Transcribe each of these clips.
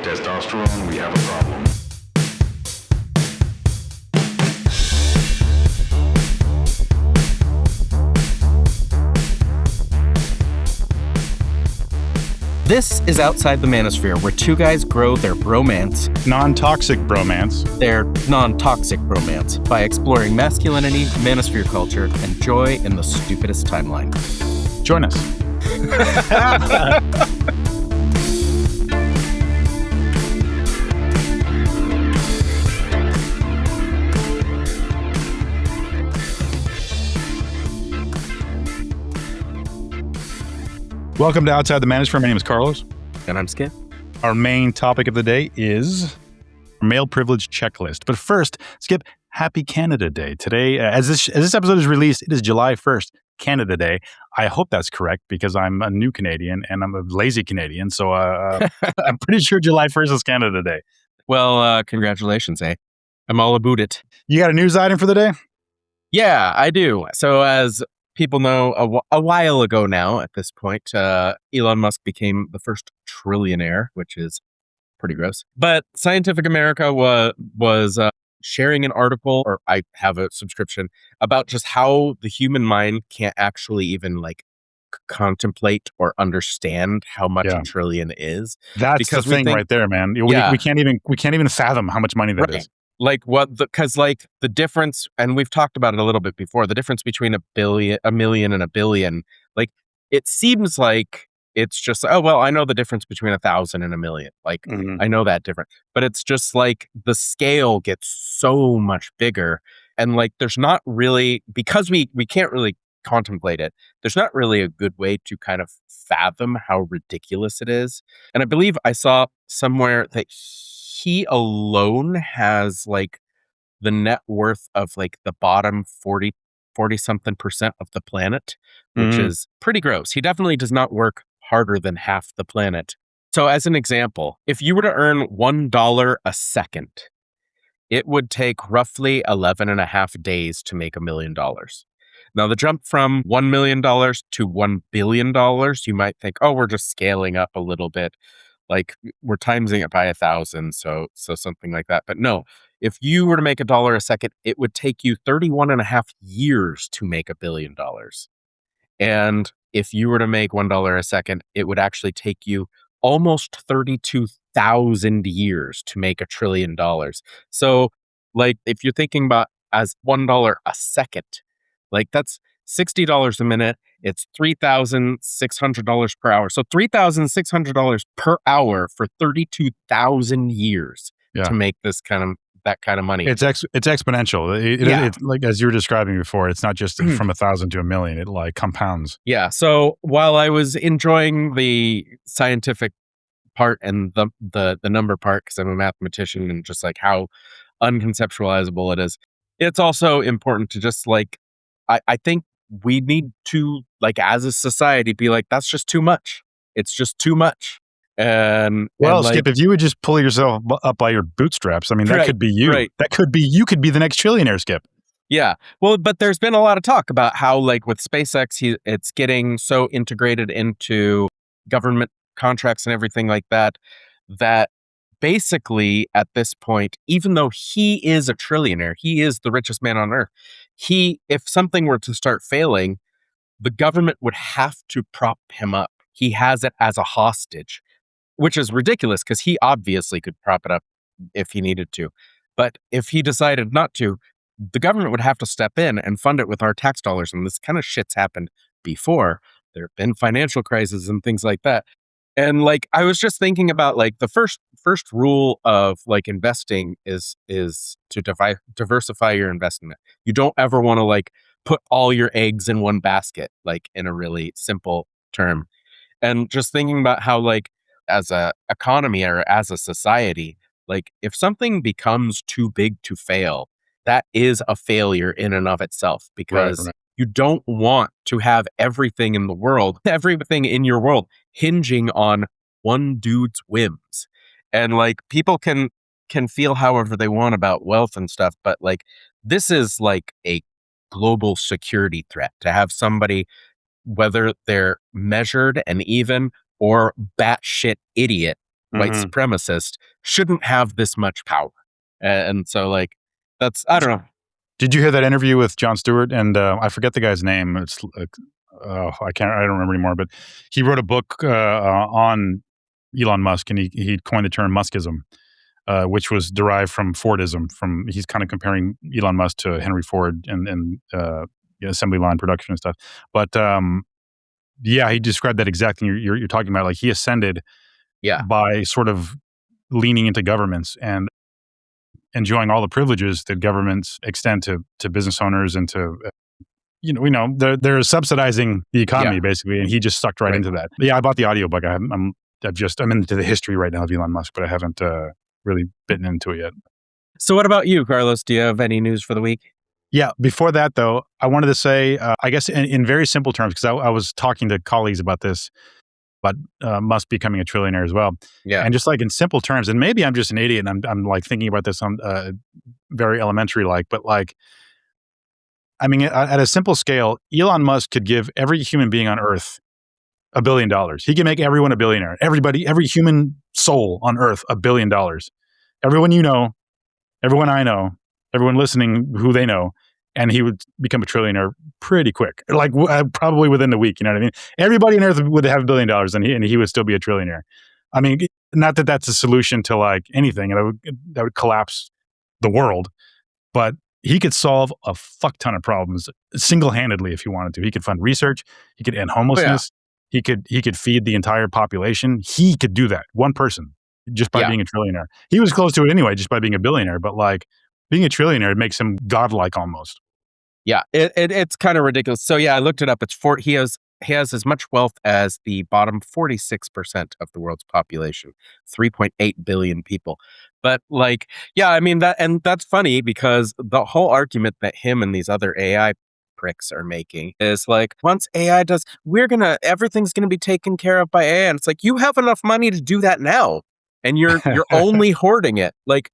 testosterone, we have a problem. This is Outside the Manosphere, where two guys grow their bromance, non-toxic bromance, their non-toxic bromance, by exploring masculinity, manosphere culture, and joy in the stupidest timeline. Join us. Welcome to Outside the Manosphere. My name is Carlos. And I'm Skip. Our main topic of the day is male privilege checklist. But first, Skip, happy Canada Day. Today, as this episode is released, it is July 1st, Canada Day. I hope that's correct because I'm a new Canadian and I'm a lazy Canadian. So I'm pretty sure July 1st is Canada Day. Well, congratulations, eh? I'm all about it. You got a news item for the day? Yeah, I do. So as people know, a while ago now at this point, Elon Musk became the first trillionaire, which is pretty gross. But Scientific America was sharing an article, or I have a subscription, about just how the human mind can't actually even contemplate or understand how much a trillion is. That's because the thing right there, man. We can't even fathom how much money that is. Because the difference, and we've talked about it a little bit before, the difference between a million and a billion, it seems like it's just, oh, well, I know the difference between 1,000 and a million. I know that difference, but it's just the scale gets so much bigger. And there's not really, because we can't really contemplate it, there's not really a good way to kind of fathom how ridiculous it is. And I believe I saw somewhere that he alone has the net worth of the bottom 40 something percent of the planet, which is pretty gross. He definitely does not work harder than half the planet. So as an example, if you were to earn $1 a second, it would take roughly 11 and a half days to make $1 million. Now the jump from $1 million to $1 billion, you might think, oh, we're just scaling up a little bit. We're timesing it by 1,000, so something like that. But no, if you were to make $1 a second, it would take you 31 and a half years to make $1 billion. And if you were to make $1 a second, it would actually take you almost 32,000 years to make $1 trillion. So, if you're thinking about as $1 a second, that's $60 a minute. It's $3,600 per hour. So $3,600 per hour for 32,000 years to make that kind of money. It's exponential. It's as you were describing before, it's not just from 1,000 to 1,000,000. It compounds. Yeah. So while I was enjoying the scientific part and the number part, because I'm a mathematician and just how unconceptualizable it is, it's also important to just I think we need to, as a society, be that's just too much. It's just too much. And Skip, if you would just pull yourself up by your bootstraps, that could be you. Right. That could be you. Could be the next trillionaire, Skip. Yeah. Well, but there's been a lot of talk about how, with SpaceX, it's getting so integrated into government contracts and everything like that, that basically at this point, even though he is a trillionaire, he is the richest man on earth. If something were to start failing, the government would have to prop him up. He has it as a hostage, which is ridiculous because he obviously could prop it up if he needed to. But if he decided not to, the government would have to step in and fund it with our tax dollars. And this kind of shit's happened before. There have been financial crises and things like that. And I was just thinking about the first rule of investing is to diversify your investment. You don't ever want to put all your eggs in one basket, in a really simple term. And just thinking about how as a economy or as a society, if something becomes too big to fail, that is a failure in and of itself, because Right. You don't want to have everything in your world hinging on one dude's whims. And people can feel however they want about wealth and stuff, but this is a global security threat to have somebody, whether they're measured and even or batshit idiot, white Mhm. supremacist shouldn't have this much power. And so like, I don't know. Did you hear that interview with Jon Stewart? And I forget the guy's name. It's I don't remember anymore. But he wrote a book on Elon Musk, and he coined the term Muskism, which was derived from Fordism. He's kind of comparing Elon Musk to Henry Ford and assembly line production and stuff. But yeah, he described that exactly. You're talking about, like, he ascended Yeah. by sort of leaning into governments and enjoying all the privileges that governments extend to business owners and to they're subsidizing the economy basically, and he just sucked right into that. Yeah, I bought the audiobook. I'm into the history right now of Elon Musk, but I haven't really bitten into it yet. So what about you, Carlos? Do you have any news for the week? Yeah. Before that, though, I wanted to say, I guess in very simple terms, because I was talking to colleagues about this, but Musk becoming a trillionaire as well. Yeah. And just like in simple terms, and maybe I'm just an idiot and I'm like thinking about this on very elementary like, but like, I mean, at a simple scale, Elon Musk could give every human being on Earth $1 billion. He can make everyone a billionaire. Every human soul on Earth $1 billion. Everyone you know, everyone I know, everyone listening who they know, and he would become a trillionaire pretty quick, like probably within the week. You know what I mean? Everybody on Earth would have $1 billion, and he would still be a trillionaire. I mean, not that that's a solution to like anything, and that would collapse the world, but he could solve a fuck ton of problems single-handedly if he wanted to. He could fund research. He could end homelessness. He could feed the entire population. He could do that, one person, just by being a trillionaire. He was close to it anyway, just by being a billionaire. But like being a trillionaire, it makes him godlike almost. Yeah, it's kind of ridiculous. So yeah, I looked it up. He has as much wealth as the bottom 46% of the world's population, 3.8 billion people. But like, yeah, I mean that's funny because the whole argument that him and these other AI pricks are making is like, once AI does, everything's gonna be taken care of by AI. And it's like, you have enough money to do that now, and you're only hoarding it. Like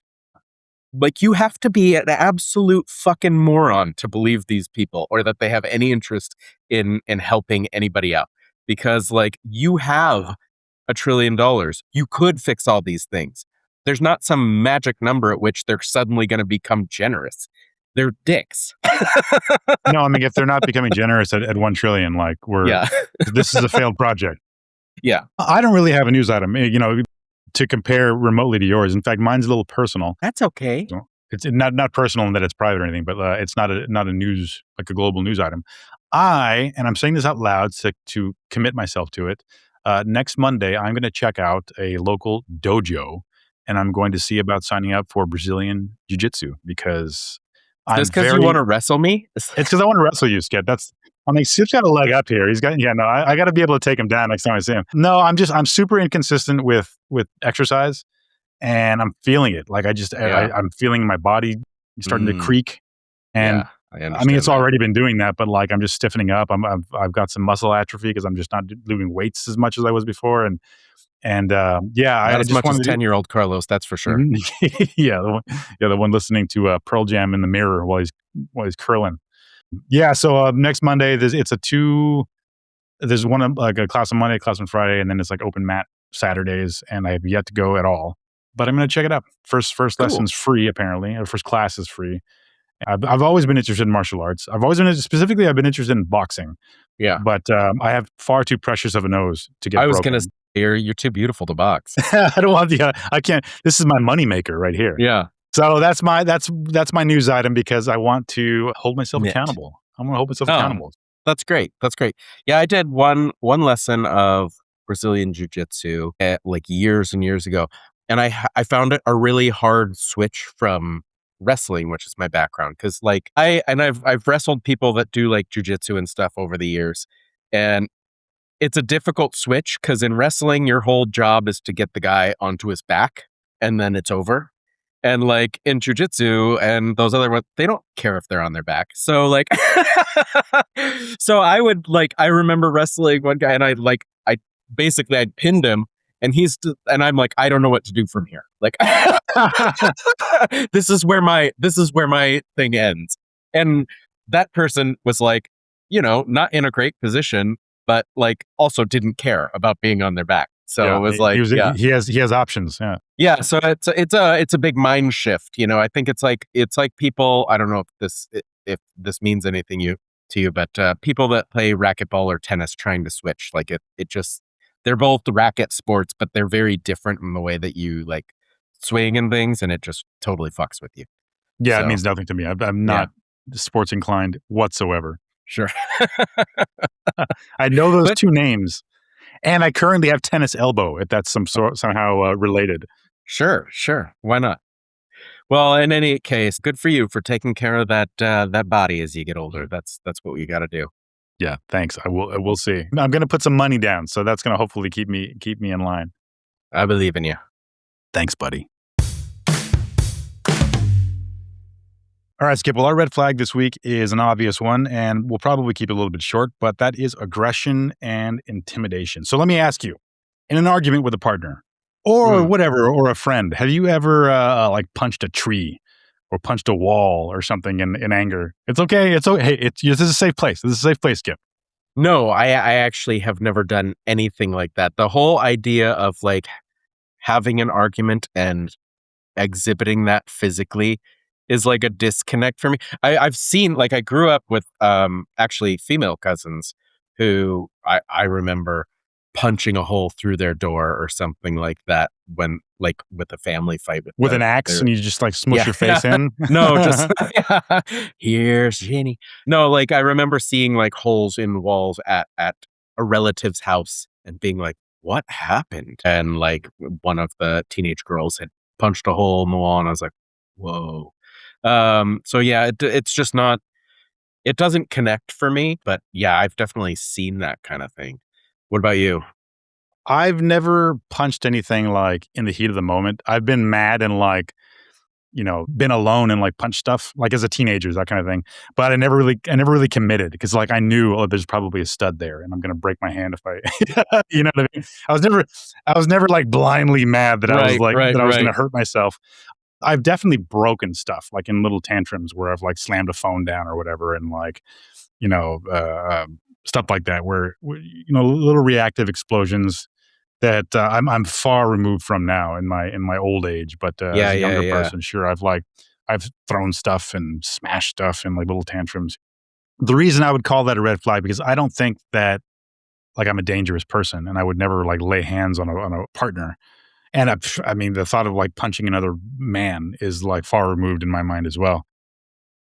you have to be an absolute fucking moron to believe these people, or that they have any interest in helping anybody out. Because like, you have $1 trillion. You could fix all these things. There's not some magic number at which they're suddenly going to become generous. They're dicks. No, I mean, if they're not becoming generous at 1 trillion, like this is a failed project. Yeah. I don't really have a news item, to compare remotely to yours. In fact, mine's a little personal. That's okay. So it's not personal in that it's private or anything, but it's not a news, like a global news item. And I'm saying this out loud to commit myself to it. Next Monday, I'm going to check out a local dojo, and I'm going to see about signing up for Brazilian Jiu-Jitsu because Just because you want to wrestle me? It's because I want to wrestle you, Skip. Skip's got a leg up here. I got to be able to take him down next time I see him. No, I'm super inconsistent with exercise, and I'm feeling it. Like I'm feeling my body starting to creak. And I mean, it's already been doing that, but like, I'm just stiffening up. I've got some muscle atrophy because I'm just not doing weights as much as I was before. Not as much as 10-year-old Carlos, that's for sure. The one listening to Pearl Jam in the mirror while he's curling. Yeah, so next Monday there's one like a class on Monday, class on Friday, and then it's like open mat Saturdays, and I have yet to go at all. But I'm going to check it out. First lesson's free apparently. Or first class is free. I've always been interested in martial arts. I've been interested in boxing. Yeah, but I have far too precious of a nose to get. I was going to say you're too beautiful to box. I don't want I can't. This is my moneymaker right here. Yeah. So that's my news item because I want to hold myself accountable. I want to hold myself accountable. That's great. Yeah, I did one lesson of Brazilian Jiu-Jitsu like years and years ago, and I found it a really hard switch from wrestling, which is my background, because like I've wrestled people that do like jiu-jitsu and stuff over the years, and it's a difficult switch because in wrestling your whole job is to get the guy onto his back and then it's over. And like in jiu-jitsu and those other ones, they don't care if they're on their back. So like, so I remember wrestling one guy, and I pinned him, and I'm like, I don't know what to do from here. Like, this is where my thing ends. And that person was like, not in a great position, but like also didn't care about being on their back. So it was like, yeah, he has options. Yeah. yeah. So it's a big mind shift. I think it's like people. I don't know if this means anything to you, but people that play racquetball or tennis trying to switch, like it just they're both racket sports, but they're very different in the way that you like swing and things, and it just totally fucks with you. Yeah, So, it means nothing to me. I'm not sports inclined whatsoever. sure. I know those But- two names, and I currently have tennis elbow. If that's somehow related. Sure. Why not? Well, in any case, good for you for taking care of that body as you get older. That's what you got to do. Yeah, thanks. We'll see. I'm going to put some money down, so that's going to hopefully keep me in line. I believe in you. Thanks, buddy. All right, Skip. Well, our red flag this week is an obvious one, and we'll probably keep it a little bit short, but that is aggression and intimidation. So let me ask you, in an argument with a partner or whatever, or a friend, have you ever like punched a tree or punched a wall or something in anger? It's okay. It's okay. Hey, this is a safe place. This is a safe place, Skip. No, I actually have never done anything like that. The whole idea of like having an argument and exhibiting that physically is like a disconnect for me. I've seen, like, I grew up with actually female cousins who I remember punching a hole through their door or something like that when, like, with a family fight with an axe, and you just like smush your face in. No, just here's Jenny. No, like I remember seeing like holes in walls at a relative's house and being like, what happened? And like one of the teenage girls had punched a hole in the wall, and I was like, whoa. So yeah, it's just not, it doesn't connect for me, but yeah, I've definitely seen that kind of thing. What about you? I've never punched anything like in the heat of the moment. I've been mad and like, been alone and like punched stuff like as a teenager, that kind of thing. But I never really committed because like I knew, there's probably a stud there and I'm going to break my hand if I, you know what I mean? I was never like blindly mad that I was like, that I was going to hurt myself. I've definitely broken stuff like in little tantrums where I've like slammed a phone down or whatever. And like, stuff like that where, little reactive explosions that I'm far removed from now in my old age. But as a younger person, sure, I've thrown stuff and smashed stuff in like little tantrums. The reason I would call that a red flag, because I don't think that like I'm a dangerous person and I would never like lay hands on a partner. And I mean, the thought of like punching another man is like far removed in my mind as well.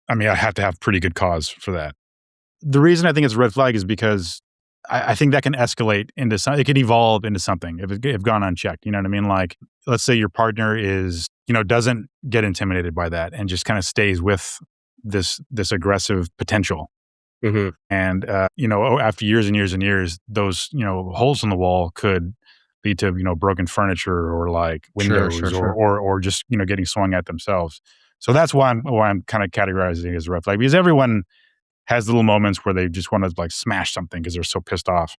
I mean, I have to have pretty good cause for that. The reason I think it's a red flag is because I think that can escalate into something. It could evolve into something if gone unchecked. You know what I mean? Like, let's say your partner is, doesn't get intimidated by that and just kind of stays with this aggressive potential. Mm-hmm. And, after years and years and years, those, holes in the wall could lead to, broken furniture or like windows or just, getting swung at themselves. So that's why I'm kind of categorizing it as a red flag, because everyone has little moments where they just want to like smash something because they're so pissed off,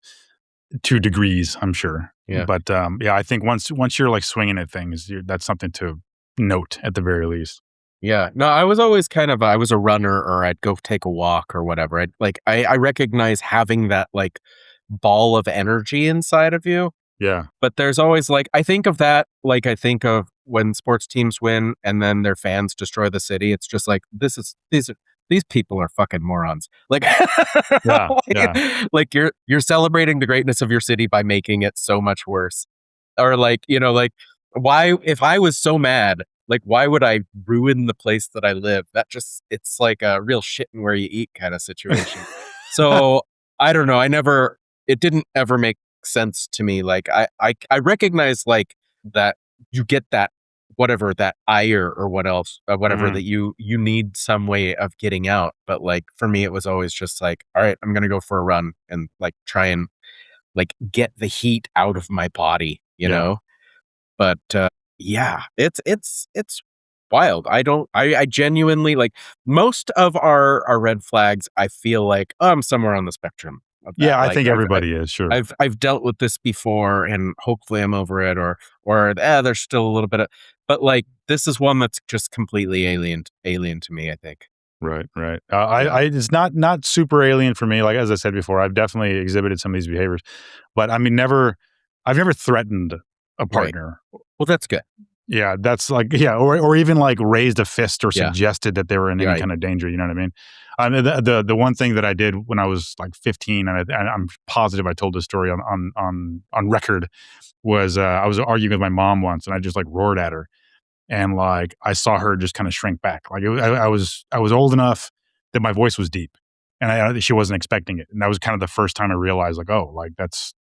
to degrees, I'm sure. Yeah. But I think once you're like swinging at things, that's something to note at the very least. Yeah. No, I was always I was a runner, or I'd go take a walk or whatever. I recognize having that like ball of energy inside of you. Yeah. But there's always like, I think of that, like I think of when sports teams win and then their fans destroy the city. It's just like, these people are fucking morons. Like, like you're celebrating the greatness of your city by making it so much worse. Or like, like, why, if I was so mad, like, why would I ruin the place that I live? It's like a real shit and where you eat kind of situation. So I don't know. It didn't ever make sense to me. Like I recognize like that you get that, whatever, that ire or whatever that you need some way of getting out. But like for me, it was always just like, all right, I'm gonna go for a run and like try and like get the heat out of my body, you know. But it's wild. I genuinely, like, most of our red flags, I feel like I'm somewhere on the spectrum of that. Yeah, I Like, think everybody is, sure. I've dealt with this before, and hopefully I'm over it, or there's still a little bit of, but like this is one that's just completely alien to me, I think. Right. I it's not super alien for me. Like, as I said before, I've definitely exhibited some of these behaviors, but I mean, never I've never threatened a Right. partner. Well, that's good. Yeah, that's like, yeah, or even like raised a fist or Yeah. suggested that they were in any Right. kind of danger. You know what I mean? The one thing that I did when I was like 15, and I'm positive I told this story on record, was I was arguing with my mom once, and I just like roared at her, and like I saw her just kind of shrink back. Like I was old enough that my voice was deep, and she wasn't expecting it, and that was kind of the first time I realized, like, oh, like that's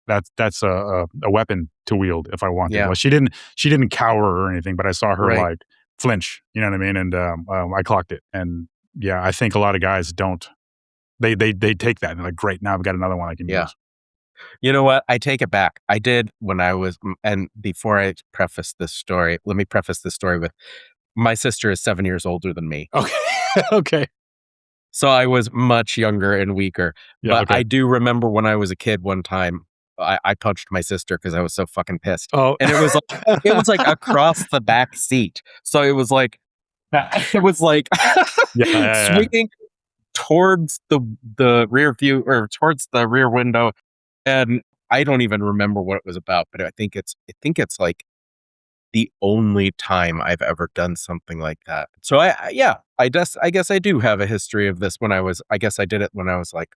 a weapon to wield if I wanted. Yeah. Well, she didn't cower or anything, but I saw her Right. like flinch. You know what I mean? And I clocked it. And yeah, I think a lot of guys don't. They take that and they're like, great, now I've got another one I can Yeah. use. You know what? I take it back. I did when I was, and before I preface this story, let me preface this story with my sister is 7 years older than me. Okay. Okay. So I was much younger and weaker. Yeah. But Okay. I do remember when I was a kid one time, I punched my sister because I was so fucking pissed. Oh, And it was like across the back seat. So it was like yeah. swinging towards the rear view or towards the rear window. And I don't even remember what it was about, but I think it's like the only time I've ever done something like that. So I guess I do have a history of this I guess I did it when I was like,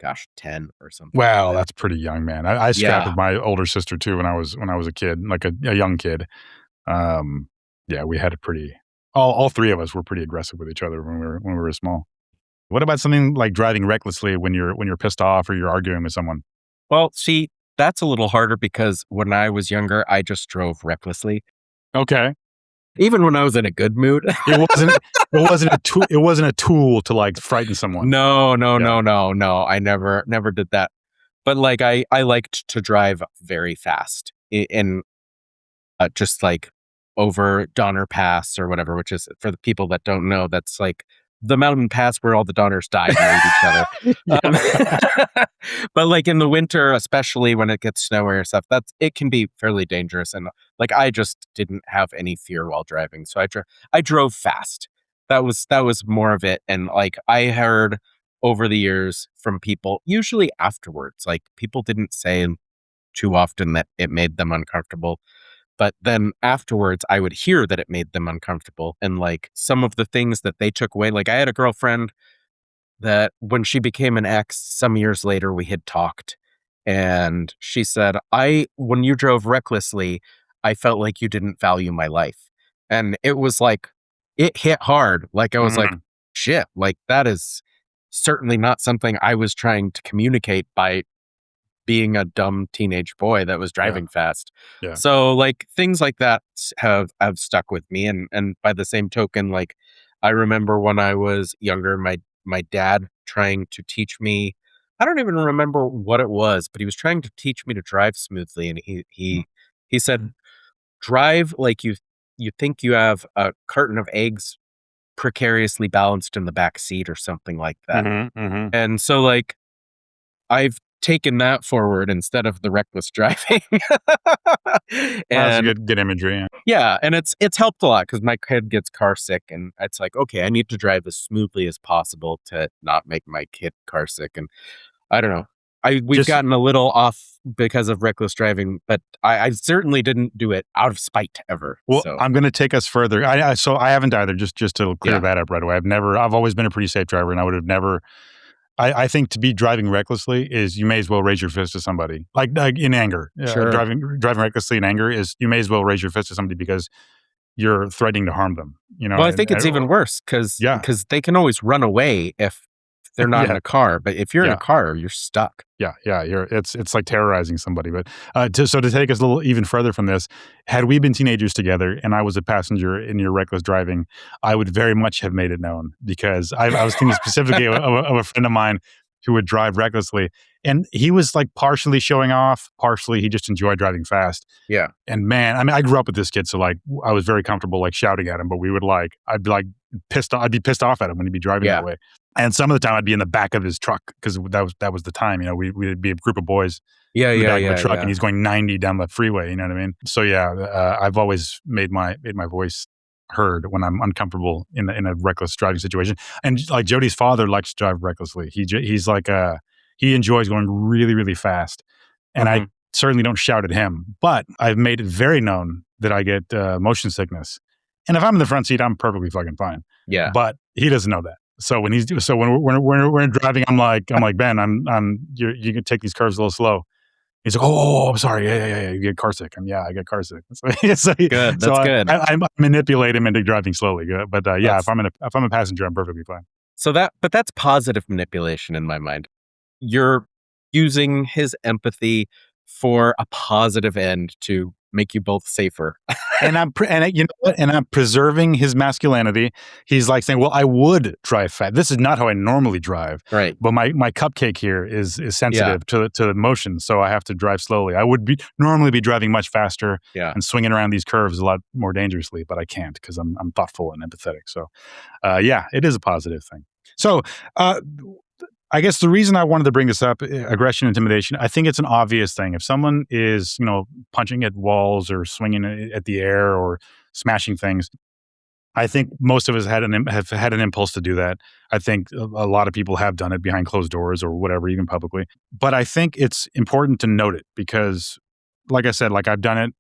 gosh, 10 or something. Wow, that's pretty young, man. I scrapped Yeah. with my older sister too when I was a kid, like a young kid. Yeah, we had a pretty. All three of us were pretty aggressive with each other when we were small. What about something like driving recklessly when you're pissed off or you're arguing with someone? Well, see, that's a little harder because when I was younger, I just drove recklessly. Okay, Even when I was in a good mood. it wasn't a tool to like frighten someone. No. Yeah. I never did that. But like I liked to drive very fast in just like over Donner Pass or whatever, which is, for the people that don't know, that's like the mountain pass where all the Donners died and ate each other. But like in the winter, especially when it gets snowy or stuff, it can be fairly dangerous. And like I just didn't have any fear while driving, so I drove fast. That was more of it. And like I heard over the years from people, usually afterwards, like people didn't say too often that it made them uncomfortable. But then afterwards, I would hear that it made them uncomfortable. And like some of the things that they took away, like I had a girlfriend that when she became an ex, some years later, we had talked. And she said, when you drove recklessly, I felt like you didn't value my life. And it was like, it hit hard. Like I was like, shit, like that is certainly not something I was trying to communicate by being a dumb teenage boy that was driving fast. Yeah. So like things like that have stuck with me. And by the same token, like I remember when I was younger, my dad trying to teach me, I don't even remember what it was, but he was trying to teach me to drive smoothly. And he said, drive like you think you have a carton of eggs precariously balanced in the back seat or something like that. And so like I've taken that forward instead of the reckless driving. That's And good imagery. yeah, and it's helped a lot because my kid gets car sick, and it's like, okay, I need to drive as smoothly as possible to not make my kid car sick. And I don't know, we've gotten a little off because of reckless driving, but I certainly didn't do it out of spite ever. Well, So. I'm going to take us further. So I haven't either. Just to clear that up right away. I've always been a pretty safe driver, and I would have never. I think to be driving recklessly is you may as well raise your fist to somebody, like in anger. Sure. Driving recklessly in anger is you may as well raise your fist to somebody because you're threatening to harm them. You know. Well, I think it's even worse because they can always run away if they're not in a car. But if you're in a car, you're stuck. Yeah. It's like terrorizing somebody. But to take us a little even further from this, had we been teenagers together and I was a passenger in your reckless driving, I would very much have made it known because I was thinking specifically of a friend of mine who would drive recklessly, and he was like partially showing off, partially he just enjoyed driving fast. Yeah. And man, I mean, I grew up with this kid, so like I was very comfortable like shouting at him, but we would like I'd be pissed off at him when he'd be driving that way. And some of the time I'd be in the back of his truck because that was the time, you know, we'd be a group of boys in the back of a truck and he's going 90 down the freeway, you know what I mean? So I've always made my voice heard when I'm uncomfortable in a reckless driving situation. And like Jody's father likes to drive recklessly. He's like he enjoys going really, really fast. And certainly don't shout at him, but I've made it very known that I get motion sickness. And if I'm in the front seat, I'm perfectly fucking fine. Yeah. But he doesn't know that. So when we're driving, I'm like Ben, you can take these curves a little slow. He's like, oh, I'm sorry. Yeah. You get car sick. I get car sick. Good. That's good. I manipulate him into driving slowly. But yeah, if I'm a passenger, I'm perfectly fine. But that's positive manipulation in my mind. You're using his empathy for a positive end to make you both safer. And you know what? And I'm preserving his masculinity. He's like saying, well, I would drive fast. This is not how I normally drive. Right. But my cupcake here is sensitive to the motion, so I have to drive slowly. I would normally be driving much faster and swinging around these curves a lot more dangerously, but I can't because I'm thoughtful and empathetic. So, yeah, it is a positive thing. So, I guess the reason I wanted to bring this up, aggression, intimidation, I think it's an obvious thing. If someone is, punching at walls or swinging at the air or smashing things, I think most of us have had an impulse to do that. I think a lot of people have done it behind closed doors or whatever, even publicly. But I think it's important to note it because, like I said, I've done it,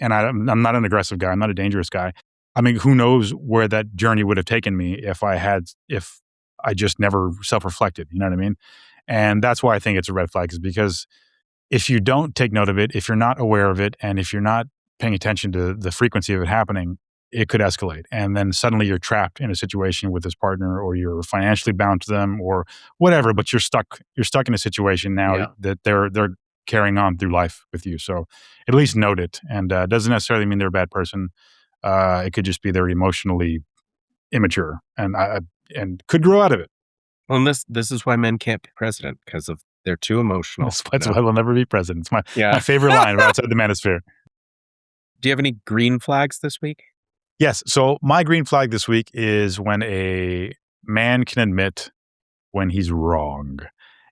and I'm not an aggressive guy. I'm not a dangerous guy. I mean, who knows where that journey would have taken me if I just never self-reflected, you know what I mean? And that's why I think it's a red flag, is because if you don't take note of it, if you're not aware of it, and if you're not paying attention to the frequency of it happening, it could escalate. And then suddenly you're trapped in a situation with this partner, or you're financially bound to them or whatever, but you're stuck in a situation now that they're carrying on through life with you. So at least note it. And it doesn't necessarily mean they're a bad person. It could just be they're emotionally immature and could grow out of it. Well, and this is why men can't be president, because they're too emotional. That's why they'll never be president. It's my favorite line right outside the Manosphere. Do you have any green flags this week? Yes. So my green flag this week is when a man can admit when he's wrong.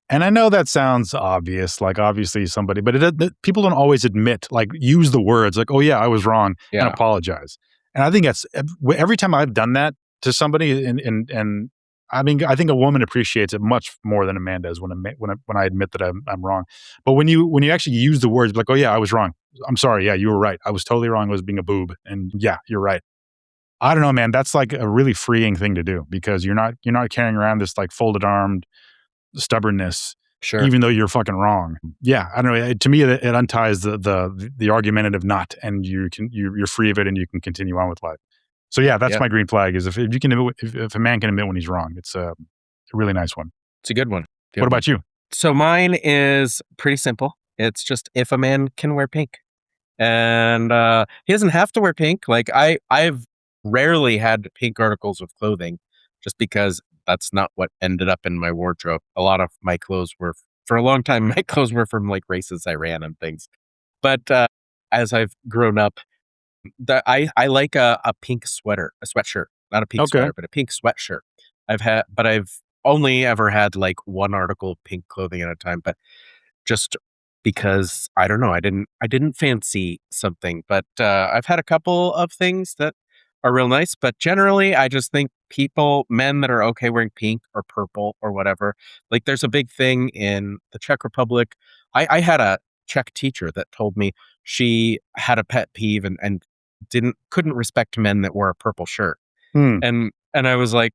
And I know that sounds obvious, obviously somebody, but people don't always admit, use the words oh yeah, I was wrong, and apologize. And I think that's every time I've done that to somebody, and I mean, I think a woman appreciates it much more than a man does when I admit that I'm wrong. But when you actually use the words oh yeah, I was wrong. I'm sorry. Yeah, you were right. I was totally wrong. I was being a boob. And yeah, you're right. I don't know, man. That's a really freeing thing to do, because you're not carrying around this folded armed stubbornness. Sure. Even though you're fucking wrong. Yeah, I don't know. To me, it unties the argumentative knot, and you're free of it, and you can continue on with life. So yeah, that's my green flag, is if a man can admit when he's wrong. It's a really nice one. It's a good one. What about you? So mine is pretty simple. It's just if a man can wear pink. And he doesn't have to wear pink. I've rarely had pink articles of clothing, just because that's not what ended up in my wardrobe. A lot of my clothes were, for a long time, from races I ran and things. But as I've grown up, I like a pink sweatshirt, not a pink sweater, but a pink sweatshirt. I've only ever had one article of pink clothing at a time, but just because I don't know, I didn't fancy something, but I've had a couple of things that are real nice. But generally, I just think men that are okay wearing pink or purple or whatever, there's a big thing in the Czech Republic. I had a Czech teacher that told me she had a pet peeve and couldn't respect men that wore a purple shirt. And I was like,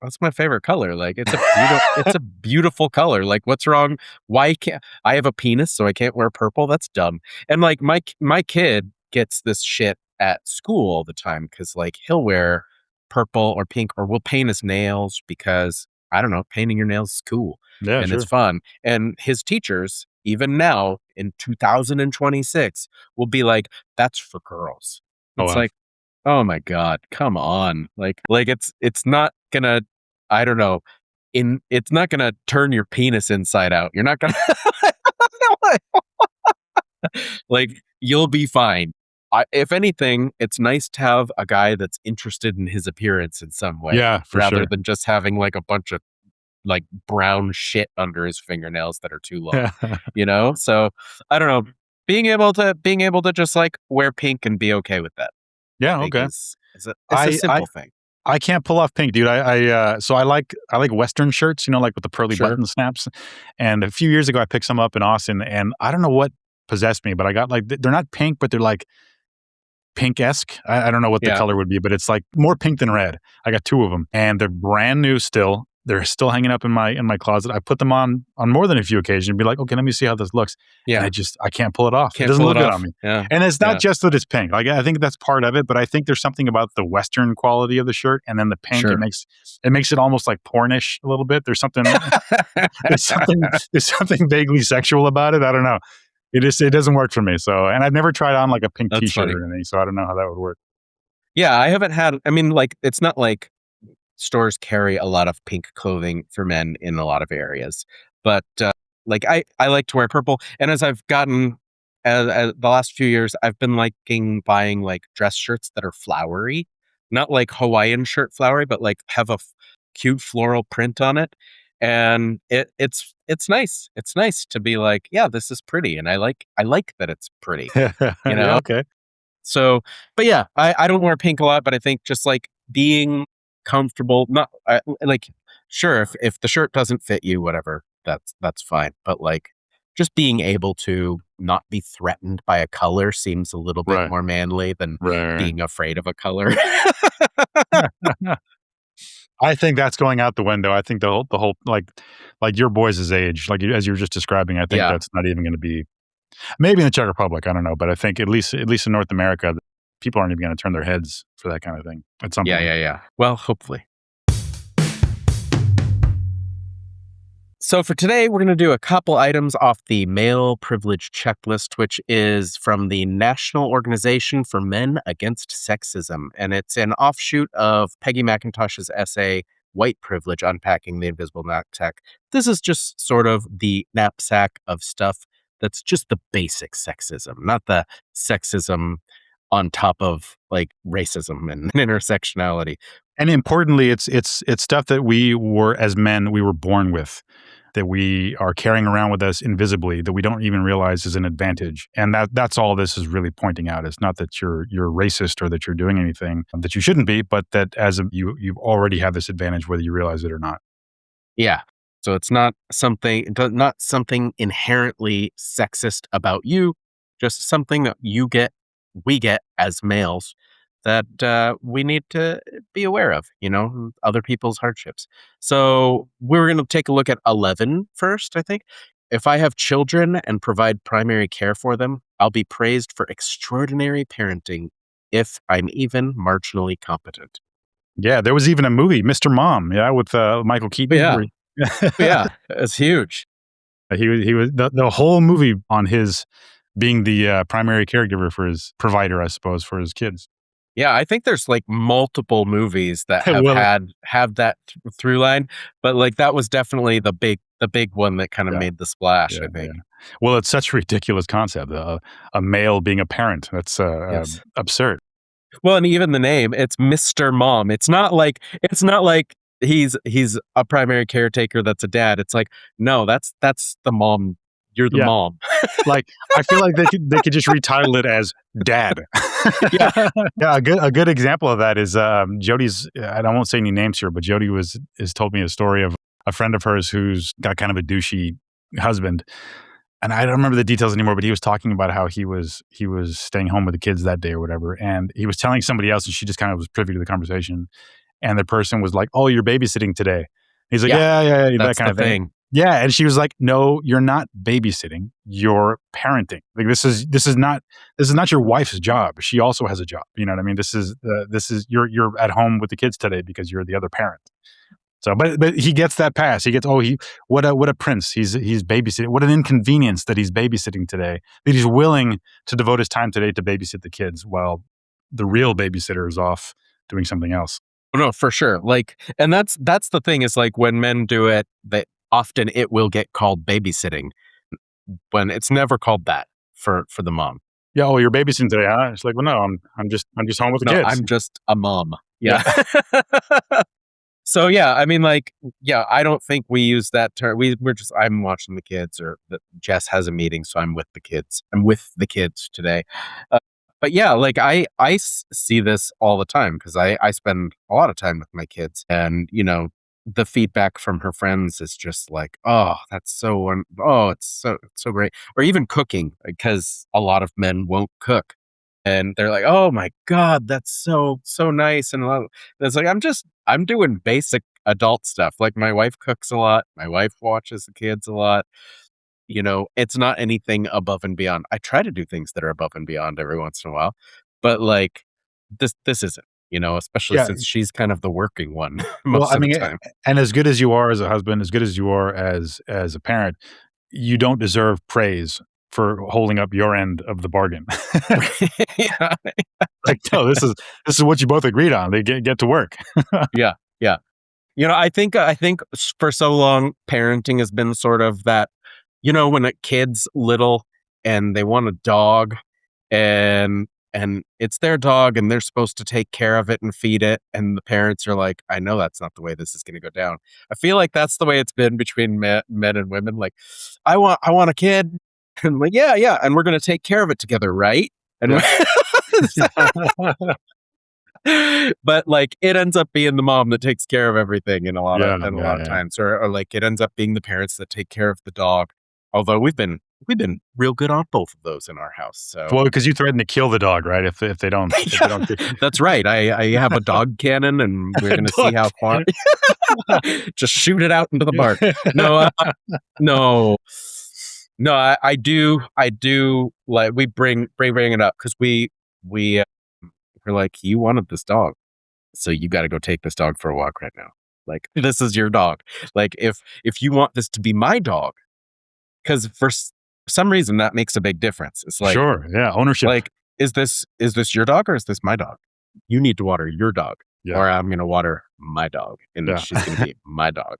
that's my favorite color. It's a beautiful color. What's wrong? Why can't I have a penis, so I can't wear purple? That's dumb. And my kid gets this shit at school all the time, because he'll wear purple or pink, or will paint his nails, because I don't know, painting your nails is cool. Yeah, and it's fun. And his teachers, even now in 2026, will be like, that's for girls. It's oh my God, come on. It's not gonna, I don't know, it's not gonna turn your penis inside out. You're not gonna you'll be fine. If anything, it's nice to have a guy that's interested in his appearance in some way. Yeah, rather than just having a bunch of brown shit under his fingernails that are too long. So I don't know. Being able to just wear pink and be okay with that. Yeah, okay. It's a simple thing. I can't pull off pink, dude. So I like Western shirts, like with the pearly Sure. button snaps. And a few years ago, I picked some up in Austin, and I don't know what possessed me, but I got like they're not pink, but they're like pink-esque. I don't know what the Yeah. color would be, but it's like more pink than red. I got 2 of them, and they're brand new still. They're still hanging up in my closet. I put them on more than a few occasions and be like, okay, let me see how this looks. Yeah. And I can't pull it off. Can't It doesn't pull look it good off. on me. Yeah. And it's not Yeah. just that it's pink. Like I think that's part of it, but I think there's something about the Western quality of the shirt, and then the pink. Sure. It makes it almost like pornish a little bit. There's something there's something vaguely sexual about it. I don't know. It doesn't work for me. So, and I've never tried on like a pink That's T-shirt funny. or anything, so I don't know how that would work. Yeah, I haven't had. I mean, like, it's not like stores carry a lot of pink clothing for men in a lot of areas, but like I like to wear purple. And as I've gotten as the last few years, I've been liking buying like dress shirts that are flowery, not like Hawaiian shirt flowery, but like have a cute floral print on it. And it's nice. It's nice to be like, yeah, this is pretty, and I like that it's pretty. Yeah, okay. So, but yeah, I don't wear pink a lot, but I think just like being comfortable, not like, sure, if the shirt doesn't fit you, whatever, that's fine. But like, just being able to not be threatened by a color seems a little bit Right. more manly than Right. being afraid of a color. I think that's going out the window. I think the whole like your boys' age, like as you were just describing, I think Yeah. that's not even going to be. Maybe in the Czech Republic, I don't know, but I think at least in North America, people aren't even going to turn their heads for that kind of thing at some point. Yeah. Well, hopefully. So for today, we're going to do a couple items off the male privilege checklist, which is from the National Organization for Men Against Sexism. And it's an offshoot of Peggy McIntosh's essay, White Privilege, Unpacking the Invisible Knapsack. This is just sort of the knapsack of stuff that's just the basic sexism, not the sexism on top of like racism and intersectionality. And importantly, it's stuff that we were, as men, we were born with, that we are carrying around with us invisibly, that we don't even realize is an advantage. And that's all this is really pointing out. It's not that you're racist or that you're doing anything that you shouldn't be, but that you already have this advantage whether you realize it or not. Yeah. So it's not something inherently sexist about you, just something that we get as males that we need to be aware of, other people's hardships. So we're going to take a look at 11 first, I think. If I have children and provide primary care for them, I'll be praised for extraordinary parenting if I'm even marginally competent. Yeah, there was even a movie, Mr. Mom, with Michael Keaton. Yeah. Yeah, it's huge. He was the whole movie on his being the primary caregiver for his provider, I suppose, for his kids. Yeah, I think there's like multiple movies that have that through line, but like that was definitely the big one that kind of made the splash. I think. Yeah. Well, it's such a ridiculous concept. A male being a parent. That's absurd. Well, and even the name, it's Mr. Mom. It's not like he's a primary caretaker that's a dad. It's like, no, that's the mom. You're the mom. Like, I feel like they could just retitle it as Dad. Yeah. A good example of that is Jody's. I won't say any names here, but Jody has told me a story of a friend of hers who's got kind of a douchey husband, and I don't remember the details anymore. But he was talking about how he was staying home with the kids that day or whatever, and he was telling somebody else, and she just kind of was privy to the conversation, and the person was like, "Oh, you're babysitting today." He's like, "Yeah, that kind of thing." Yeah, and she was like, "No, you're not babysitting. You're parenting. Like this is not your wife's job. She also has a job. You know what I mean? This is you're at home with the kids today because you're the other parent." So, but he gets that pass. He gets what a prince. He's babysitting. What an inconvenience that he's babysitting today. That he's willing to devote his time today to babysit the kids while the real babysitter is off doing something else. No, for sure. Like, and that's the thing is like when men do it, that often it will get called babysitting when it's never called that for the mom. Yeah. Oh, you're babysitting today, huh? It's like, well, no, I'm just home with the kids. I'm just a mom. Yeah. So yeah, I mean, like, yeah, I don't think we use that term. I'm watching the kids, or Jess has a meeting, so I'm with the kids. I'm with the kids today. But yeah, like see this all the time because I spend a lot of time with my kids, and the feedback from her friends is just like, oh, that's it's so great. Or even cooking, because a lot of men won't cook, and they're like, oh my god, that's so nice. And it's like I'm doing basic adult stuff. Like my wife cooks a lot, my wife watches the kids a lot. It's not anything above and beyond. I try to do things that are above and beyond every once in a while, but like this isn't, especially Yeah. since she's kind of the working one Well, most I of the mean, time. and as good as you are as a husband, as good as you are as a parent, you don't deserve praise for holding up your end of the bargain. Yeah, Like, no, this is what you both agreed on. They get to work. yeah, yeah. I think for so long, parenting has been sort of that, when a kid's little and they want a dog, and it's their dog and they're supposed to take care of it and feed it, and the parents are like, I know that's not the way this is going to go down. I feel like that's the way it's been between men and women. Like, I want a kid, and like, yeah, and we're going to take care of it together, right? And but like it ends up being the mom that takes care of everything in a lot of Yeah, yeah. times, or like it ends up being the parents that take care of the dog. Although we've been real good on both of those in our house. So Well, because you threatened to kill the dog, right? If they don't, if they don't that's right. I have a dog cannon, and we're gonna see Dog how far. Just shoot it out into the bark. cannon. No, no. I do like we bring it up because we're like, you wanted this dog, so you got to go take this dog for a walk right now. Like, this is your dog. Like, if you want this to be my dog, because for some reason that makes a big difference. It's like, Sure, yeah, ownership. like, is this your dog or is this my dog? You need to water your dog, Yeah. or I'm gonna water my dog, and Yeah. she's gonna be my dog.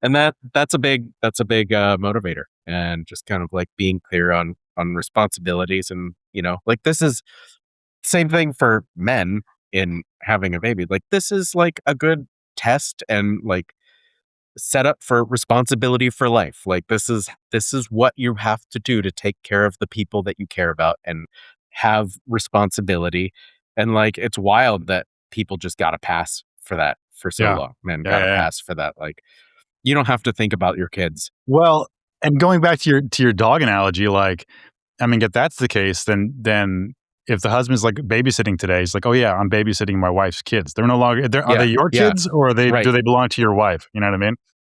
And that's a big motivator, and just kind of like being clear on responsibilities, and like this is same thing for men in having a baby. Like, this is like a good test and like set up for responsibility for life. Like, this is what you have to do to take care of the people that you care about and have responsibility. And like, it's wild that people just got to pass for that for so Yeah. long. Men Yeah, got to yeah. pass for that. Like, you don't have to think about your kids. Well, and going back to your dog analogy, like, I mean, if that's the case, then if the husband's like babysitting today, he's like, oh yeah, I'm babysitting my wife's kids. They're no longer. Are they your Yeah. kids, or Right. do they belong to your wife? You know what I mean?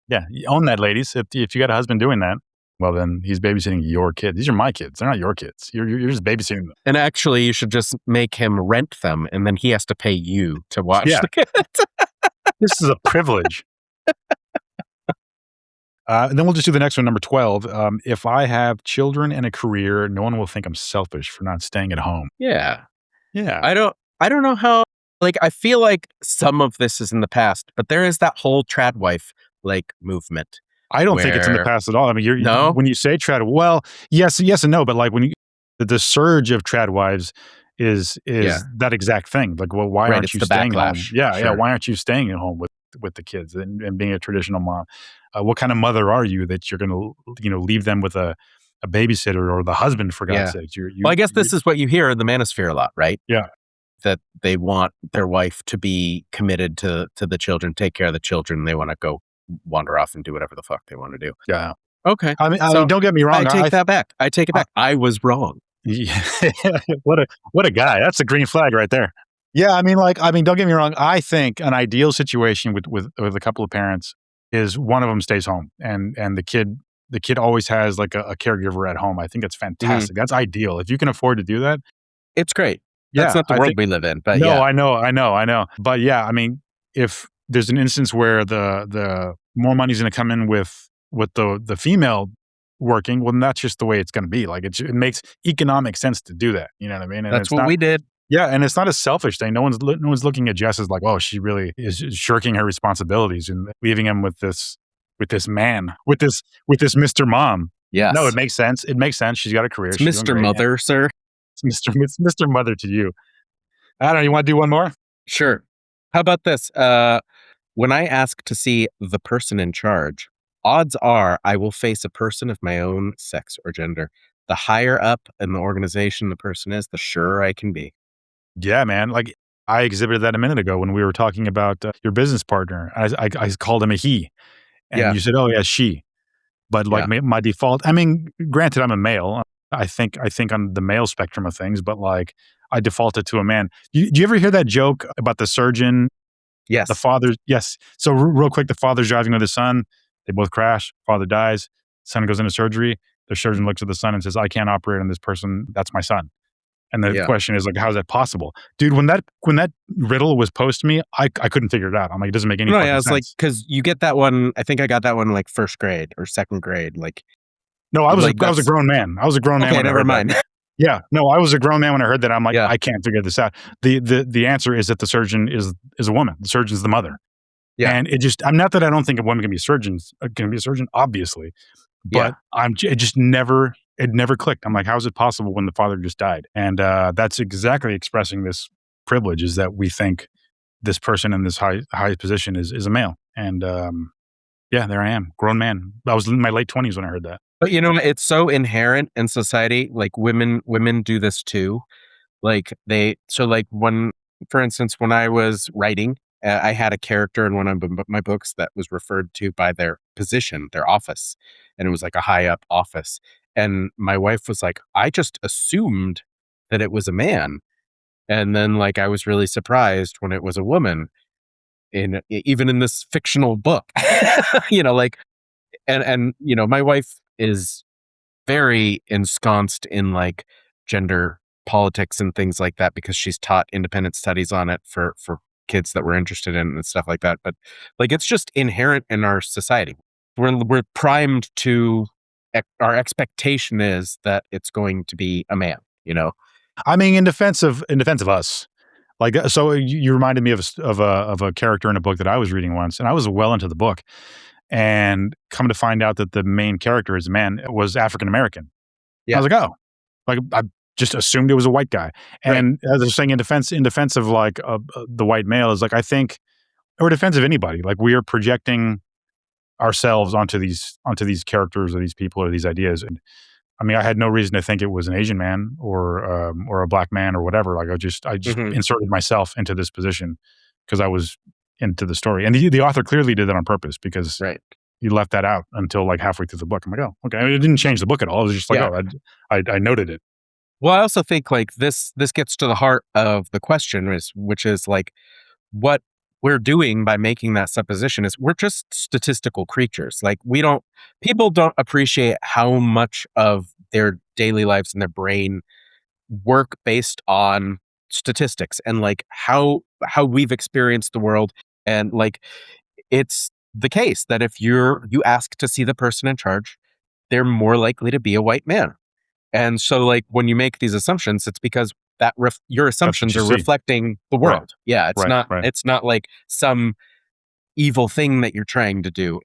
Yeah, you own that, ladies. If you got a husband doing that, well, then he's babysitting your kids. These are my kids. They're not your kids. You're just babysitting them. And actually, you should just make him rent them, and then he has to pay you to watch Yeah. the kids. This is a privilege. And then we'll just do the next one, number 12. If I have children and a career, no one will think I'm selfish for not staying at home. Yeah. Yeah. I don't know how, like, I feel like some of this is in the past, but there is that whole trad wife like movement. I don't think it's in the where- past at all. I mean, No? when you say trad, well, yes and no, but like when the surge of trad wives is Yeah. that exact thing. Like, well, why Right, aren't it's you the staying home? backlash. Yeah, Sure. why aren't you staying at home with the kids and being a traditional mom? What kind of mother are you that you're going to leave them with a babysitter or the husband, for God's Yeah. sake? Well, I guess this is what you hear in the Manosphere a lot, right? Yeah. That they want their wife to be committed to the children, take care of the children. They want to go wander off and do whatever the fuck they want to do. Yeah. Okay. I mean, So, don't get me wrong. I take that back. I take it back. I was wrong. Yeah. what a guy. That's a green flag right there. Yeah, I mean, don't get me wrong. I think an ideal situation with a couple of parents is one of them stays home and the kid always has like a caregiver at home. I think that's fantastic. That's ideal. If you can afford to do that, It's great. That's not the I world think- we live in. But no, yeah. I know. But yeah, I mean, if there's an instance where the more money's going to come in with the female working, well, then that's just the way it's going to be. Like, it makes economic sense to do that. You know what I mean? And That's it's what not, we did. Yeah, and it's not a selfish thing. No one's looking at Jess as like, oh, she really is shirking her responsibilities and leaving him with this man, with this Mr. Mom. Yes. No, it makes sense. It makes sense. She's got a career. It's She's doing Mr. great. Mother, sir. It's Mr. Mother to you. I don't know. You want to do one more? Sure. How about this? When I ask to see the person in charge, odds are I will face a person of my own sex or gender. the higher up in the organization the person is, the surer I can be. Yeah, man. Like I exhibited that a minute ago when we were talking about your business partner. I called him a he, and Yeah, you said, "Oh yeah, she." But like yeah. my default, I mean, granted, I'm a male. I think on the male spectrum of things, but like I defaulted to a man. Do you ever hear that joke about the surgeon, the Yes. father? Yes. So real quick, the father's driving with his son. They both crash. Father dies. Son goes into surgery. The surgeon looks at the son and says, "I can't operate on this person. That's my son." And the Yeah. question is like, how is that possible, dude? When that riddle was posed to me, I couldn't figure it out. I'm like, it doesn't make any No, yeah, fucking it's like sense. because you get that one. I think I got that one like first grade or second grade. No, I was a That's grown man. I was a grown man okay. when I Never heard that. mind. Yeah, no, I was a grown man when I heard that. I'm like, Yeah, I can't figure this out. The answer is that the surgeon is a woman. The surgeon's the mother, yeah, and it just, I'm not that I don't think a woman can be surgeons can be a surgeon, obviously, yeah. but it just never clicked. I'm like, how is it possible when the father just died? And that's exactly expressing this privilege, is that we think this person in this high position is a male, and yeah, there I am, grown man. I was in my late 20s when I heard that. But it's so inherent in society. Like women do this too. When, for instance, when I was writing, I had a character in one of my books that was referred to by their position, their office, and it was like a high up office. And my wife was like, I just assumed that it was a man, and then like I was really surprised when it was a woman even in this fictional book. Like my wife is very ensconced in like gender politics and things like that because she's taught independent studies on it for kids that we're interested in and stuff like that. But like it's just inherent in our society. We're primed to our expectation is that it's going to be a man. I mean, in defense of us, like, so you reminded me of a character in a book that I was reading once, and I was well into the book, and come to find out that the main character is a man, was African American. I Yeah. was like, oh, like I just assumed it was a white guy. Right. And as I was saying, in defense of like the white male, is like, I think, or defense of anybody, like we are projecting ourselves onto these characters or these people or these ideas. And I mean, I had no reason to think it was an Asian man or a black man or whatever. Like I just Hmm. inserted myself into this position because I was into the story, and the author clearly did that on purpose, because Right. he left that out until like halfway through the book. I'm like, oh, okay. I mean, it didn't change the book at all. It was just like, Yeah. oh, I noted it. Well, I also think like this gets to the heart of the question, which is like what we're doing by making that supposition is we're just statistical creatures. Like people don't appreciate how much of their daily lives and their brain work based on statistics and like how we've experienced the world. And like it's the case that if you ask to see the person in charge, they're more likely to be a white man. And so, like, when you make these assumptions, it's because your That's what assumptions you are see. reflecting the Right. world. Yeah, Right. Right. it's not like some evil thing that you're trying to do.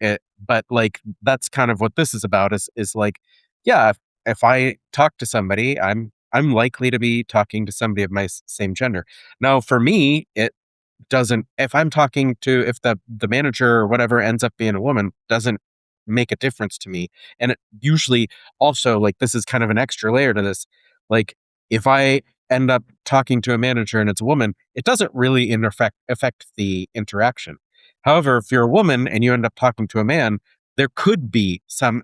But like that's kind of what this is about. Is like, yeah, if I talk to somebody, I'm likely to be talking to somebody of my same gender. Now, for me, it doesn't. If the manager or whatever ends up being a woman, doesn't make a difference to me. And it usually also, like, this is kind of an extra layer to this. Like, if I end up talking to a manager and it's a woman, it doesn't really affect the interaction. However, if you're a woman and you end up talking to a man, there could be some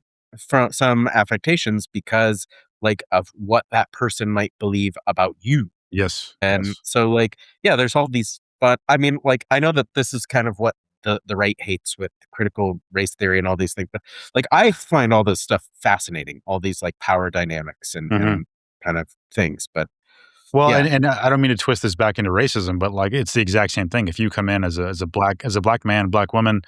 affectations because like of what that person might believe about you. Yes. And Yes. so, like, yeah, there's all these, but I mean, like, I know that this is kind of what the right hates with critical race theory and all these things, but like, I find all this stuff fascinating, all these like power dynamics Mhm. and kind of things. But Well, yeah, and I don't mean to twist this back into racism, but like it's the exact same thing. If you come in as a black man, black woman,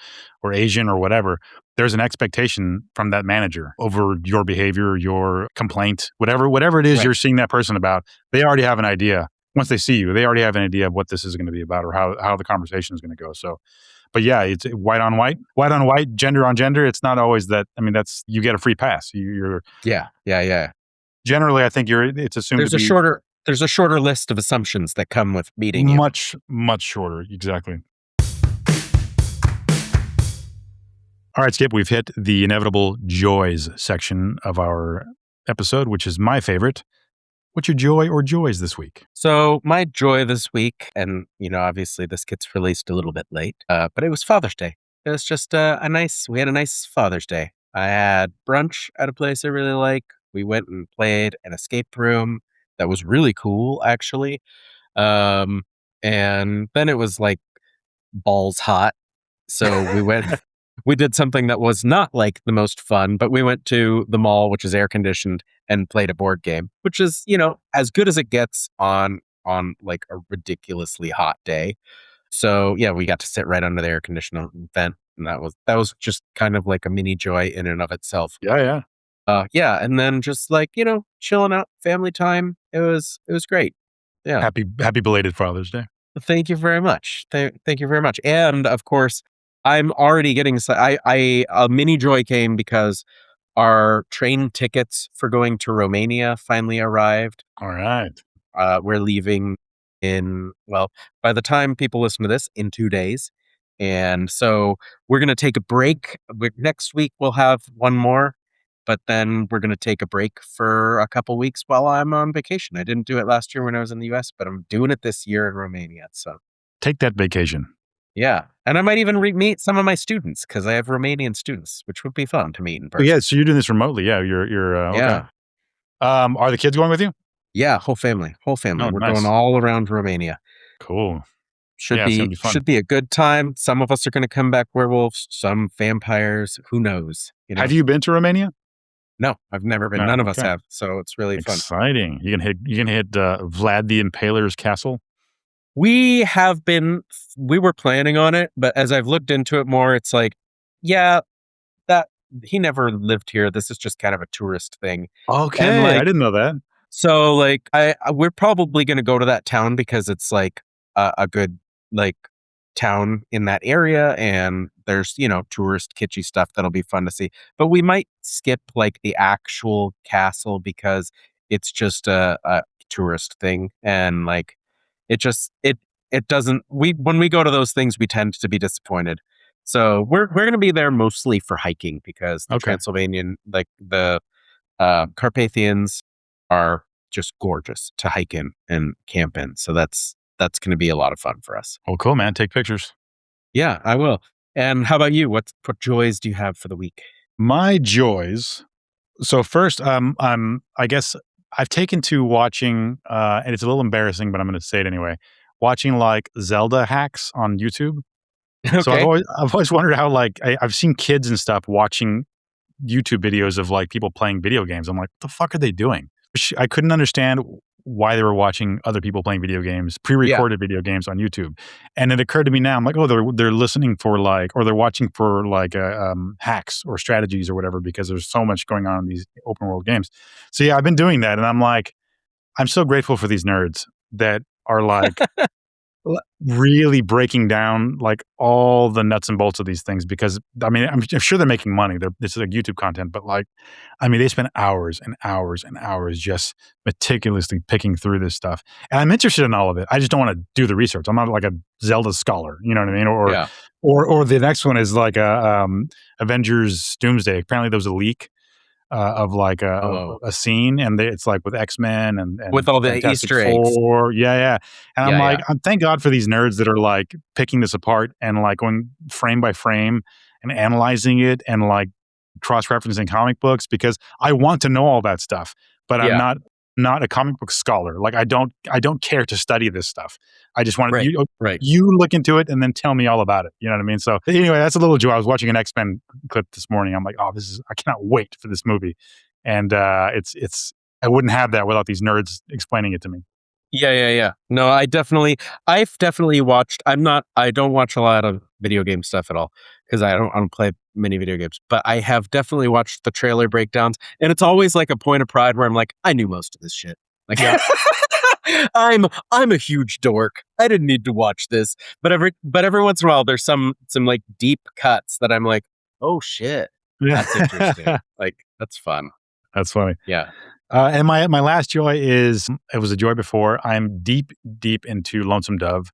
or Asian or whatever, there's an expectation from that manager over your behavior, your complaint, whatever it is right. you're seeing that person about. They already have an idea. Once they see you, they already have an idea of what this is going to be about, or how the conversation is going to go. So, but yeah, it's white on white, gender on gender. It's not always that. I mean, that's, you get a free pass. You're Yeah. Yeah. Yeah. generally, I think it's assumed to There's a be shorter list of assumptions that come with meeting you. much shorter. Exactly. All right, Skip, we've hit the inevitable joys section of our episode, which is my favorite. What's your joy or joys this week? So my joy this week, and obviously this gets released a little bit late, but it was Father's Day. It was just we had a nice Father's Day. I had brunch at a place I really like. We went and played an escape room that was really cool, actually. And then it was like balls hot. So we did something that was not like the most fun, but we went to the mall, which is air conditioned, and played a board game, which is, as good as it gets on like a ridiculously hot day. So yeah, we got to sit right under the air conditioner vent. And that was just kind of like a mini joy in and of itself. Yeah. Yeah. And then just like, chilling out, family time. It was great. Yeah. Happy belated Father's Day. Thank you very much. Thank you very much. And of course, I'm already getting a mini joy came because our train tickets for going to Romania finally arrived. All right. We're leaving by the time people listen to this, in 2 days. And so we're going to take a break. Next week, we'll have one more, but then we're going to take a break for a couple weeks while I'm on vacation. I didn't do it last year when I was in the US, but I'm doing it this year in Romania. So take that vacation. Yeah. And I might even meet some of my students because I have Romanian students, which would be fun to meet in person. Yeah. So you're doing this remotely. Yeah. You're Yeah. Okay. Are the kids going with you? Yeah. Whole family. Oh, We're nice. going all around Romania. Cool. Should It's gonna be fun. should be a good time. Some of us are going to come back werewolves, some vampires. Who knows? Have you been to Romania? No, I've never been. No, None of us okay. have. So it's really fun. Exciting. You can hit Vlad the Impaler's castle. We were planning on it, but as I've looked into it more, it's like, yeah, that he never lived here. This is just kind of a tourist thing. Okay. And, I didn't know that. So like we're probably going to go to that town because it's like a good like town in that area, and there's tourist kitschy stuff that'll be fun to see. But we might skip like the actual castle because it's just a tourist thing, and like it doesn't. When we go to those things, we tend to be disappointed. So we're going to be there mostly for hiking because the Transylvanian, like the Carpathians, are just gorgeous to hike in and camp in. So that's going to be a lot of fun for us. Oh, cool, man. Take pictures. Yeah, I will. And how about you? What joys do you have for the week? My joys. So first, I guess I've taken to watching, and it's a little embarrassing, but I'm going to say it anyway. Watching like Zelda hacks on YouTube. Okay. So I've always wondered how I've seen kids and stuff watching YouTube videos of like people playing video games. I'm like, what the fuck are they doing? I couldn't understand why they were watching other people playing video games, pre-recorded video games on YouTube. And it occurred to me now, I'm like, oh, they're listening for or they're watching for hacks or strategies or whatever, because there's so much going on in these open world games. So yeah, I've been doing that. And I'm like, I'm so grateful for these nerds that are like really breaking down like all the nuts and bolts of these things, because I mean, I'm sure they're making money. This is like YouTube content, but like, I mean, they spend hours and hours and hours just meticulously picking through this stuff. And I'm interested in all of it. I just don't want to do the research. I'm not like a Zelda scholar, you know what I mean? Or the next one is like Avengers Doomsday. Apparently there was a leak of like a scene, and it's like with X-Men and with all the Fantastic Easter eggs. Yeah. And I'm like, thank God for these nerds that are like picking this apart and like going frame by frame and analyzing it and like cross-referencing comic books, because I want to know all that stuff, but I'm not a comic book scholar. Like I don't care to study this stuff. I just want you look into it and then tell me all about it. You know what I mean? So anyway, that's a little joy. I was watching an X-Men clip this morning. I'm like, oh, I cannot wait for this movie. And it's I wouldn't have that without these nerds explaining it to me. Yeah. No, I've definitely watched. I don't watch a lot of video game stuff at all because I don't play many video games, but I have definitely watched the trailer breakdowns, and it's always like a point of pride where I'm like, I knew most of this shit. Like, I'm a huge dork. I didn't need to watch this, but every once in a while there's some like deep cuts that I'm like, oh shit, that's interesting. Like, that's fun. That's funny. Yeah. And my last joy is, it was a joy before. I'm deep into Lonesome Dove.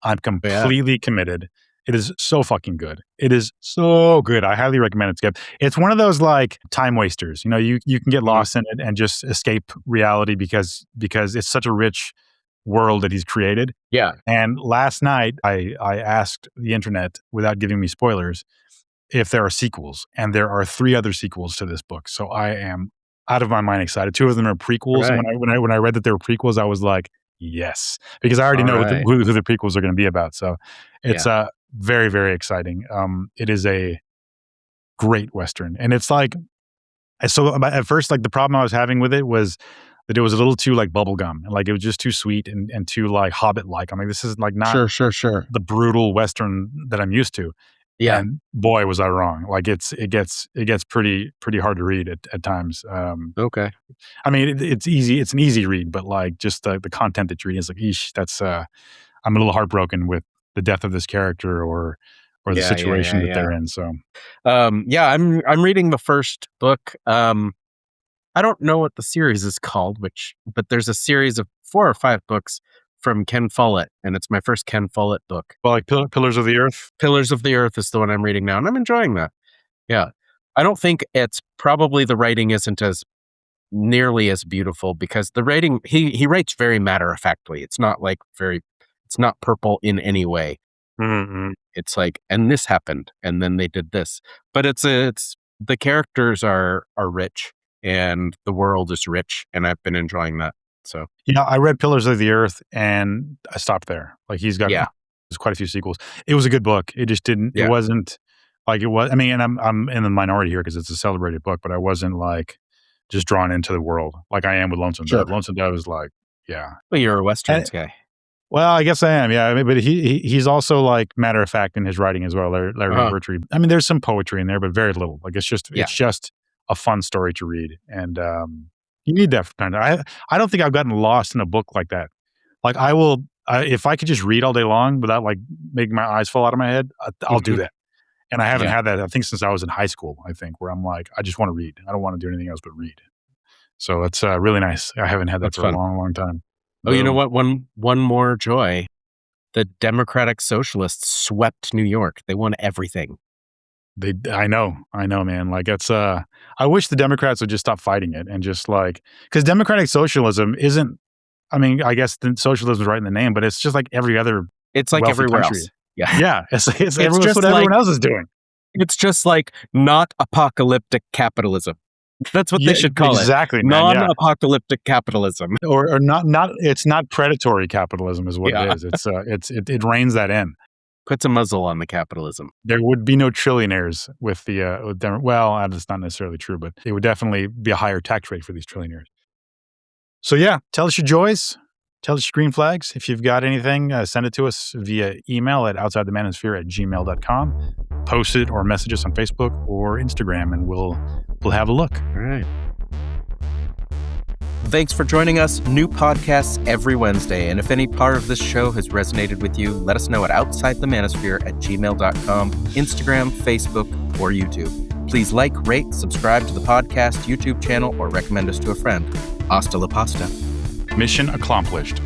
I'm completely committed. It is so fucking good. It is so good. I highly recommend it, Skip. It's one of those like time wasters. You know, you can get lost in it and just escape reality because it's such a rich world that he's created. Yeah. And last night I asked the internet, without giving me spoilers, if there are sequels, and there are 3 other sequels to this book. So I am out of my mind excited. 2 of them are prequels. Right. And when I read that they were prequels, I was like, yes, because I already know Right. who the prequels are going to be about. So it's very, very exciting. It is a great Western. And it's like, so at first, like the problem I was having with it was that it was a little too like bubblegum. Like it was just too sweet and too like Hobbit-like. I mean, this is like not Sure. the brutal Western that I'm used to. Yeah. And boy, was I wrong. Like it gets pretty hard to read at times. Okay. I mean, it's easy. It's an easy read, but like just the content that you're reading is like, eesh, that's, I'm a little heartbroken with the death of this character or the situation that they're in. So, I'm reading the first book. I don't know what the series is called, but there's a series of 4 or 5 books from Ken Follett, and it's my first Ken Follett book. well, like Pillars of the Earth. Pillars of the Earth is the one I'm reading now, and I'm enjoying that. Yeah. I don't think it's probably the writing isn't as nearly as beautiful because the writing, he writes very matter-of-factly. It's not like it's not purple in any way. Mm-hmm. It's like, and this happened, and then they did this. But it's the characters are rich, and the world is rich, and I've been enjoying that. So I read Pillars of the Earth and I stopped there. Like he's got there's quite a few sequels. It was a good book. It just didn't. It wasn't like it was. I mean, and I'm in the minority here because it's a celebrated book, but I wasn't like just drawn into the world like I am with Lonesome Dove. Lonesome Dove is like, yeah. Well, you're a Westerns guy. Well, I guess I am. Yeah, I mean, but he's also like matter of fact in his writing as well. Larry Poetry. I mean, there's some poetry in there, but very little. Like it's just a fun story to read, and you need that from time to time. I don't think I've gotten lost in a book like that. Like I will, if I could just read all day long without like making my eyes fall out of my head, I'll do that. And I haven't had that, I think, since I was in high school, I think, where I'm like, I just want to read. I don't want to do anything else but read. So it's really nice. I haven't had that for a long, long time. Oh, you know what? One more joy. The Democratic Socialists swept New York. They won everything. I know, man. Like it's, I wish the Democrats would just stop fighting it and just like, because democratic socialism isn't, I mean, I guess the socialism is right in the name, but it's just like every other. It's like everywhere else. Yeah. It's just what everyone else is doing. It's just like not apocalyptic capitalism. That's what they should call exactly, it. Non-apocalyptic capitalism. Or not, it's not predatory capitalism is what it is. It reins that in. Puts a muzzle on the capitalism. There would be no trillionaires with the, well, that's not necessarily true, but it would definitely be a higher tax rate for these trillionaires. So yeah, tell us your joys. Tell us your green flags. If you've got anything, send it to us via email at outsidethemanosphere@gmail.com. Post it or message us on Facebook or Instagram, and we'll have a look. All right. Thanks for joining us. New podcasts every Wednesday. And if any part of this show has resonated with you, let us know at outsidethemanosphere@gmail.com, Instagram, Facebook, or YouTube. Please like, rate, subscribe to the podcast YouTube channel, or recommend us to a friend. Hasta la pasta. Mission accomplished.